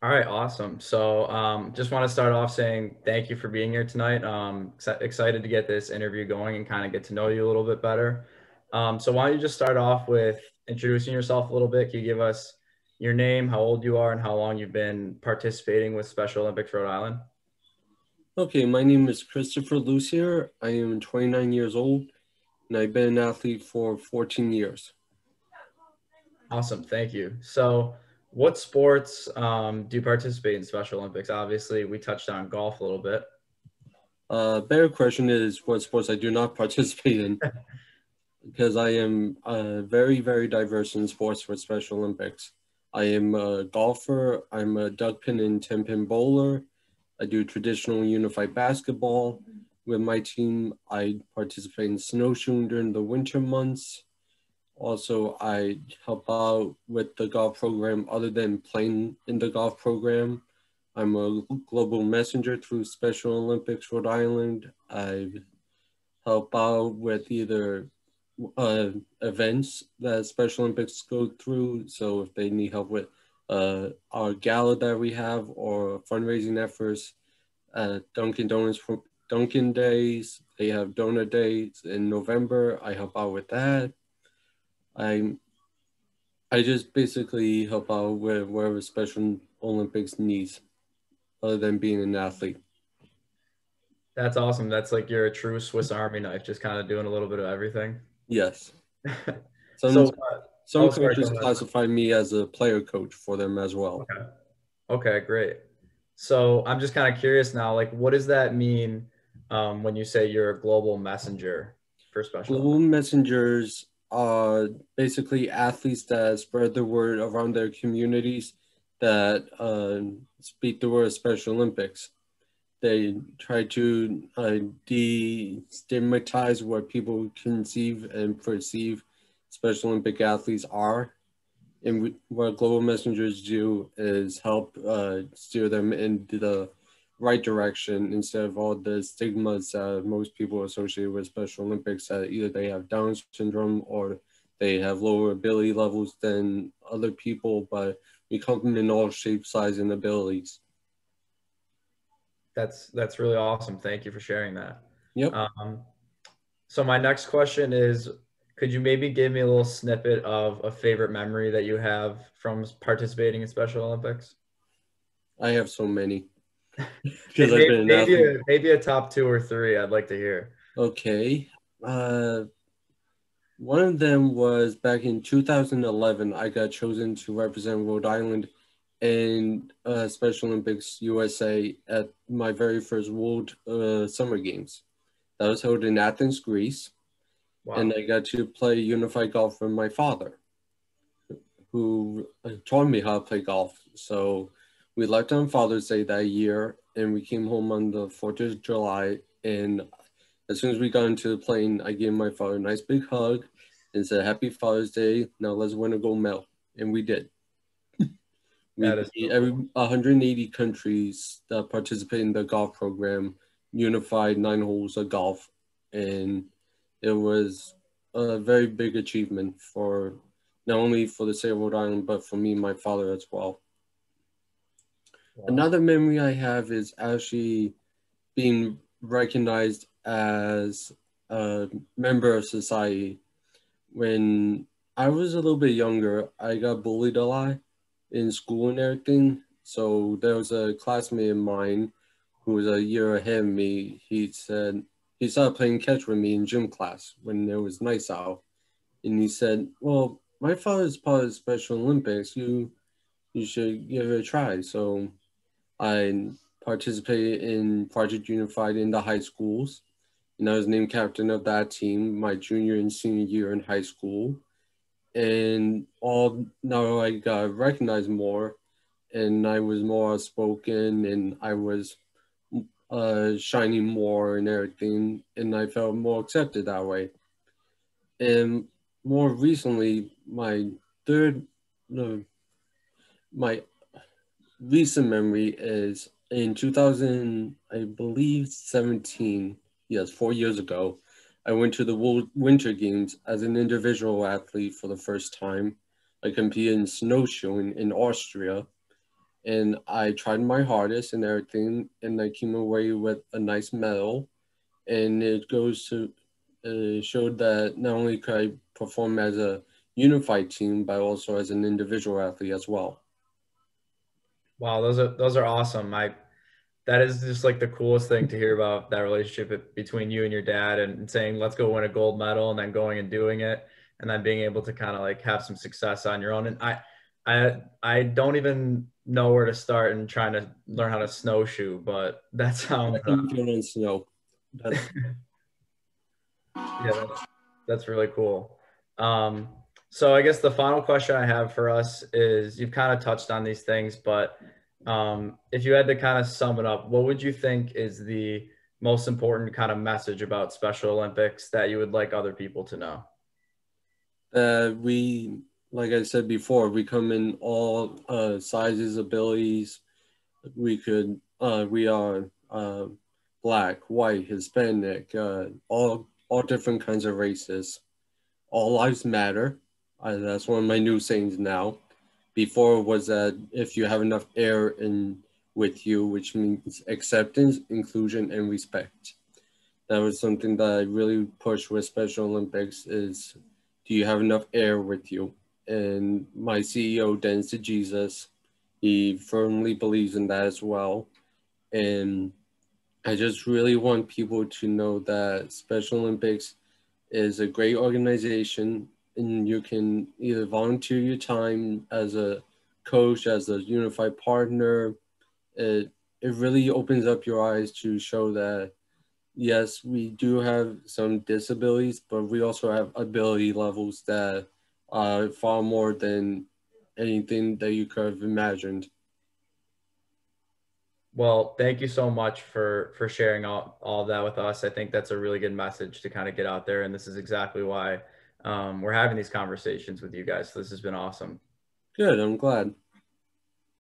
All right, awesome. So just want to start off saying thank you for being here tonight. Excited to get this interview going and kind of get to know you a little bit better. So why don't you just start off with introducing yourself a little bit? Can you give us your name, how old you are, and how long you've been participating with Special Olympics Rhode Island? Okay, my name is Christopher Lussier. I am 29 years old and I've been an athlete for 14 years. Awesome, thank you. So what sports do you participate in Special Olympics? Obviously, we touched on golf a little bit. Better question is what sports I do not participate in because I am very, very diverse in sports for Special Olympics. I am a golfer, I'm a duck pin and 10 pin bowler. I do traditional unified basketball. With my team, I participate in snowshoeing during the winter months. Also, I help out with the golf program other than playing in the golf program. I'm a global messenger through Special Olympics Rhode Island. I help out with either events that Special Olympics go through. So if they need help with our gala that we have or fundraising efforts, Dunkin' Donuts for Dunkin' Days, they have donor days in November. I help out with that. I I just basically help out with wherever Special Olympics needs, other than being an athlete. That's awesome. That's like you're a true Swiss Army knife, just kind of doing a little bit of everything. Yes. Some So, some oh, sorry, go coaches ahead. classify me as a player coach for them as well. Okay. Okay, great. So I'm just kind of curious now, like, what does that mean when you say you're a global messenger for Special Global Olympics? messengers are basically athletes that spread the word around their communities that speak the word of Special Olympics. They try to destigmatize what people conceive and perceive Special Olympic athletes are. And what Global Messengers do is help steer them into the right direction instead of all the stigmas that most people associate with Special Olympics, that either they have Down syndrome or they have lower ability levels than other people, but we come in all shapes, size, and abilities. That's really awesome. Thank you for sharing that. Yep. Um, so my next question is, could you maybe give me a little snippet of a favorite memory that you have from participating in Special Olympics? I have so many because I've Maybe been an maybe athlete. maybe a top two or three. I'd like to hear. Okay. Uh, One of them was back in 2011. I got chosen to represent Rhode Island in Special Olympics USA at my very first World Summer Games. That was held in Athens, Greece. And Wow. I got to play unified golf with my father, who taught me how to play golf. So we left on Father's Day that year and we came home on the 4th of July. And as soon as we got into the plane, I gave my father a nice big hug and said, "Happy Father's Day. Now let's win a gold medal." And we did. We That is beat so every cool. 180 countries that participate in the golf program, unified 9 holes of golf. And it was a very big achievement for not only for the state of Rhode Island, but for me and my father as well. Wow. Another memory I have is actually being recognized as a member of society. When I was a little bit younger, I got bullied a lot in school and everything. So there was a classmate of mine who was a year ahead of me. He said he started playing catch with me in gym class when it was nice out, and he said, "Well, my father's part of the Special Olympics. You should give it a try." So I participated in Project Unified in the high schools, and I was named captain of that team my junior and senior year in high school. And all now I got recognized more, and I was more outspoken, and I was shining more and everything, and I felt more accepted that way. And more recently, third, no, my recent memory is in 2000, I believe 17, yes, 4 years ago, I went to the World Winter Games as an individual athlete for the first time. I competed in snowshoeing in Austria, and I tried my hardest and everything, and I came away with a nice medal. And it goes to showed that not only could I perform as a unified team, but also as an individual athlete as well. Wow, those are awesome. That is just like the coolest thing to hear about that relationship between you and your dad, and saying, let's go win a gold medal, and then going and doing it, and then being able to kind of like have some success on your own. And I don't even know where to start in trying to learn how to snowshoe, but that sounds, I can feel in snow. yeah, that's really cool. So I guess the final question I have for us is, you've kind of touched on these things, but if you had to kind of sum it up, what would you think is the most important kind of message about Special Olympics that you would like other people to know? We, like I said before, we come in all sizes, abilities. We are black, white, Hispanic, all different kinds of races. All lives matter. That's one of my new sayings now. Before was that if you have enough air in with you, which means acceptance, inclusion, and respect. That was something that I really pushed with Special Olympics is, do you have enough air with you? And my CEO, Dennis Jesus, he firmly believes in that as well. And I just really want people to know that Special Olympics is a great organization, and you can either volunteer your time as a coach, as a unified partner. It really opens up your eyes to show that yes, we do have some disabilities, but we also have ability levels that are far more than anything that you could have imagined. Well, thank you so much for sharing all of that with us. I think that's a really good message to kind of get out there, and this is exactly why we're having these conversations with you guys. So this has been awesome. Good, I'm glad.